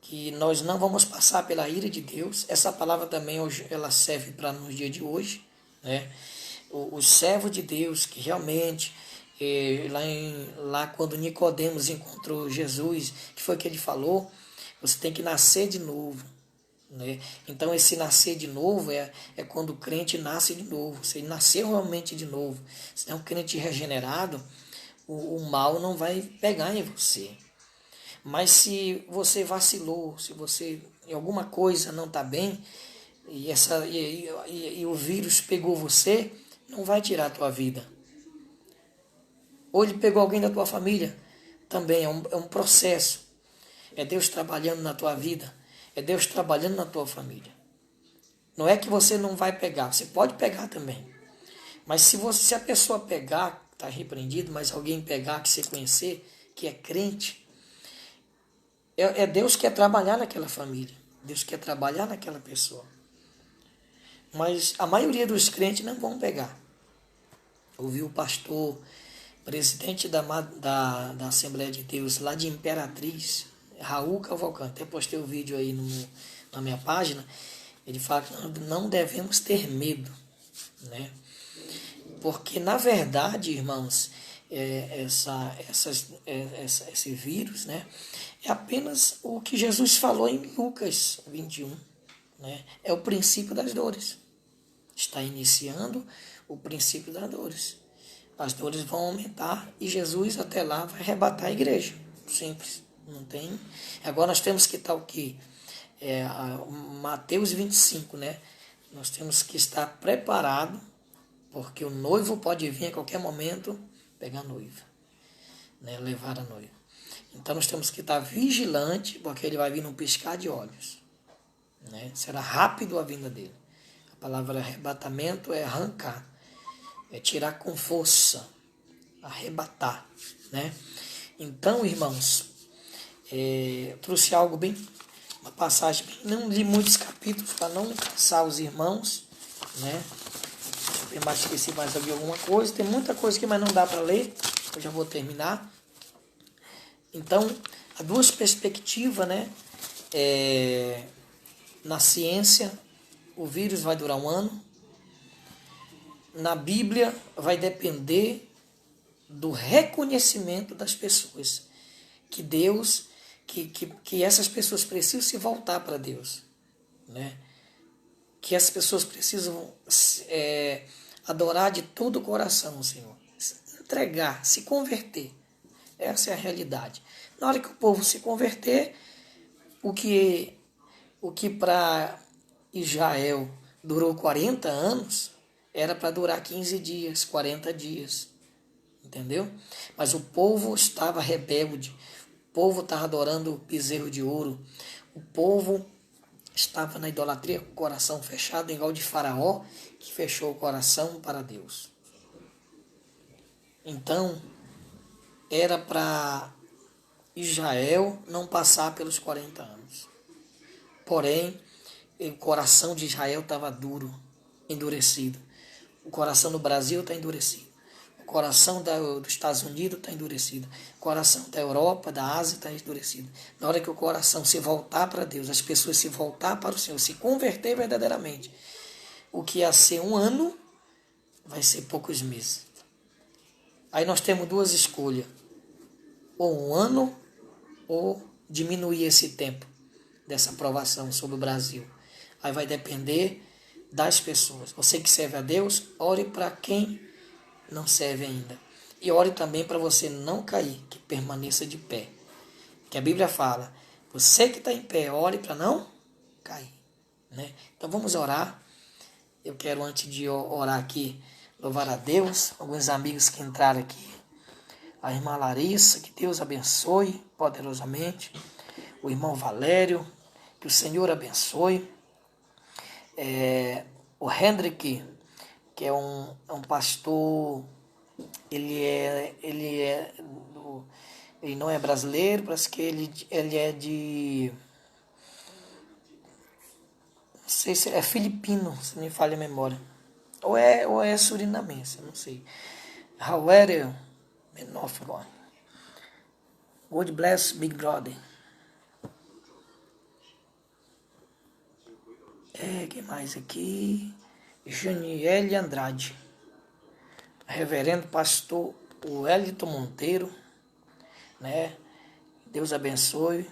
que nós não vamos passar pela ira de Deus. Essa palavra também ela serve para nos dias de hoje, né? O servo de Deus que realmente, lá quando Nicodemos encontrou Jesus, que foi que ele falou, você tem que nascer de novo, né? Então esse nascer de novo é quando o crente nasce de novo. Se ele nasceu realmente de novo, se é um crente regenerado, o mal não vai pegar em você. Mas se você vacilou, se você em alguma coisa não está bem, e o vírus pegou você, não vai tirar a tua vida. Ou ele pegou alguém da tua família, também é um processo. É Deus trabalhando na tua vida, é Deus trabalhando na tua família. Não é que você não vai pegar, você pode pegar também. Mas se a pessoa pegar, está repreendido, mas alguém pegar que você conhecer, que é crente, Deus que quer trabalhar naquela família. Deus quer trabalhar naquela pessoa. Mas a maioria dos crentes não vão pegar. Ouvi o pastor, presidente da Assembleia de Deus, lá de Imperatriz, Raul Cavalcante, até postei o vídeo aí na minha página, ele fala que nós não devemos ter medo, né? Porque, na verdade, irmãos, esse vírus, né, é apenas o que Jesus falou em Lucas 21, né? É o princípio das dores. Está iniciando o princípio das dores. As dores vão aumentar e Jesus até lá vai arrebatar a igreja. Simples. Não tem. Agora nós temos que estar o quê? Mateus 25, né? Nós temos que estar preparado, porque o noivo pode vir a qualquer momento pegar a noiva, né? Levar a noiva. Então nós temos que estar vigilante, porque ele vai vir num piscar de olhos, né? Será rápido a vinda dele. A palavra arrebatamento é arrancar, é tirar com força, arrebatar, né? Então, irmãos, trouxe algo bem, uma passagem bem, não li muitos capítulos para não cansar os irmãos, né? Tem mais, esqueci mais de alguma coisa, tem muita coisa que mas não dá para ler, eu já vou terminar. Então, há duas perspectivas, né? Na ciência, o vírus vai durar 1 ano. Na Bíblia, vai depender do reconhecimento das pessoas. Que Deus, que essas pessoas precisam se voltar para Deus, né? Que as pessoas precisam adorar de todo o coração o Senhor. Entregar, se converter. Essa é a realidade. Na hora que o povo se converter, o que para Israel durou 40 anos, era para durar 15 dias, 40 dias. Entendeu? Mas o povo estava rebelde, o povo estava adorando o bezerro de ouro, o povo estava na idolatria com o coração fechado, igual de Faraó, que fechou o coração para Deus. Então, era para Israel não passar pelos 40 anos. Porém, o coração de Israel estava duro, endurecido. O coração do Brasil está endurecido. O coração dos Estados Unidos está endurecido. O coração da Europa, da Ásia está endurecido. Na hora que o coração se voltar para Deus, as pessoas se voltar para o Senhor, se converter verdadeiramente, o que ia ser 1 ano, vai ser poucos meses. Aí nós temos 2 escolhas. Ou 1 ano, ou diminuir esse tempo dessa aprovação sobre o Brasil. Aí vai depender das pessoas. Você que serve a Deus, ore para quem não serve ainda. E ore também para você não cair, que permaneça de pé. Que a Bíblia fala, você que está em pé, ore para não cair, né? Então vamos orar. Eu quero, antes de orar aqui, louvar a Deus. Alguns amigos que entraram aqui. A irmã Larissa, que Deus abençoe poderosamente. O irmão Valério, que o Senhor abençoe. O Hendrick, que é um pastor, ele não é brasileiro, parece que ele é de, não sei se é filipino, se me falha a memória, ou é surinamense, não sei. How are you? God bless, Big Brother. Quem mais aqui? Janiele Andrade. Reverendo Pastor Wellington Monteiro, né? Deus abençoe.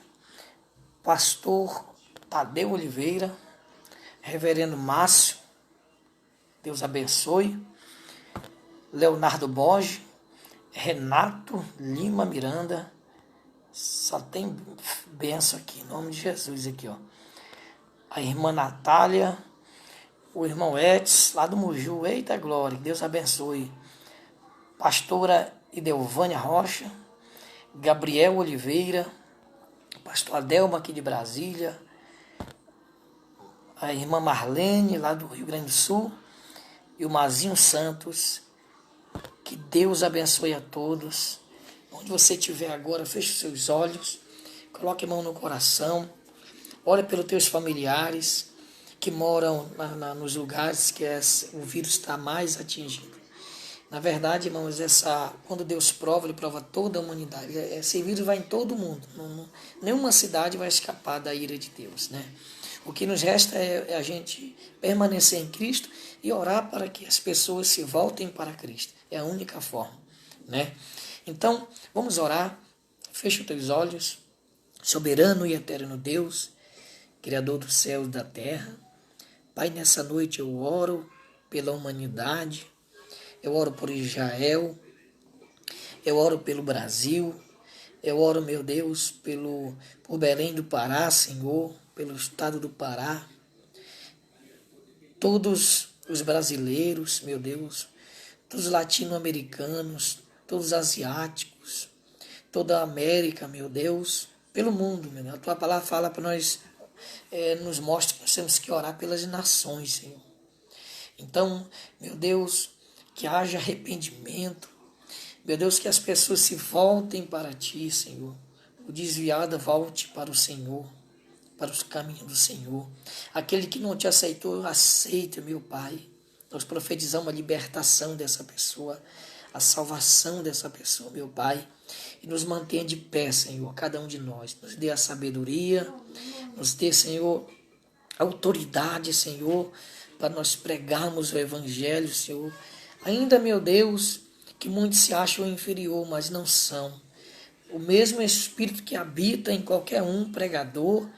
Pastor Tadeu Oliveira. Reverendo Márcio. Deus abençoe. Leonardo Borges. Renato Lima Miranda. Só tem benção aqui, em nome de Jesus aqui, ó. A irmã Natália, o irmão Edson, lá do Muju, eita glória, Deus abençoe. Pastora Idelvânia Rocha, Gabriel Oliveira, pastor Adelma aqui de Brasília, a irmã Marlene, lá do Rio Grande do Sul, e o Mazinho Santos. Que Deus abençoe a todos. Onde você estiver agora, feche os seus olhos, coloque a mão no coração, ore pelos teus familiares, que moram nos lugares que o vírus está mais atingido. Na verdade, irmãos, quando Deus prova, Ele prova toda a humanidade. Esse vírus vai em todo mundo. Nenhuma cidade vai escapar da ira de Deus, né? O que nos resta é a gente permanecer em Cristo e orar para que as pessoas se voltem para Cristo. É a única forma, né? Então, vamos orar. Fecha os teus olhos. Soberano e eterno Deus, Criador dos céus e da terra. Pai, nessa noite eu oro pela humanidade. Eu oro por Israel, eu oro pelo Brasil, eu oro, meu Deus, por Belém do Pará, Senhor, pelo estado do Pará, todos os brasileiros, meu Deus, todos os latino-americanos, todos os asiáticos, toda a América, meu Deus, pelo mundo, meu Deus. A tua palavra fala para nós, nos mostra que nós temos que orar pelas nações, Senhor. Então, meu Deus, que haja arrependimento. Meu Deus, que as pessoas se voltem para Ti, Senhor. O desviado volte para o Senhor, para os caminhos do Senhor. Aquele que não Te aceitou, aceita, meu Pai. Nós profetizamos a libertação dessa pessoa, a salvação dessa pessoa, meu Pai. E nos mantenha de pé, Senhor, cada um de nós. Nos dê a sabedoria, nos dê, Senhor, autoridade, Senhor, para nós pregarmos o Evangelho, Senhor. Ainda, meu Deus, que muitos se acham inferior, mas não são. O mesmo Espírito que habita em qualquer um pregador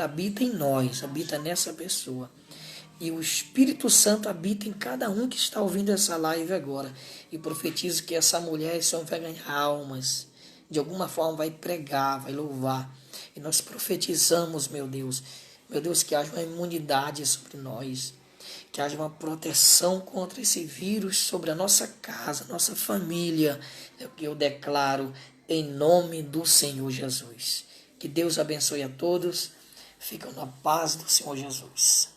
habita em nós, habita nessa pessoa. E o Espírito Santo habita em cada um que está ouvindo essa live agora. E profetizo que essa mulher, esse homem vai ganhar almas. De alguma forma vai pregar, vai louvar. E nós profetizamos, meu Deus, que haja uma imunidade sobre nós. Que haja uma proteção contra esse vírus sobre a nossa casa, nossa família. É o que eu declaro em nome do Senhor Jesus. Que Deus abençoe a todos. Ficam na paz do Senhor Jesus.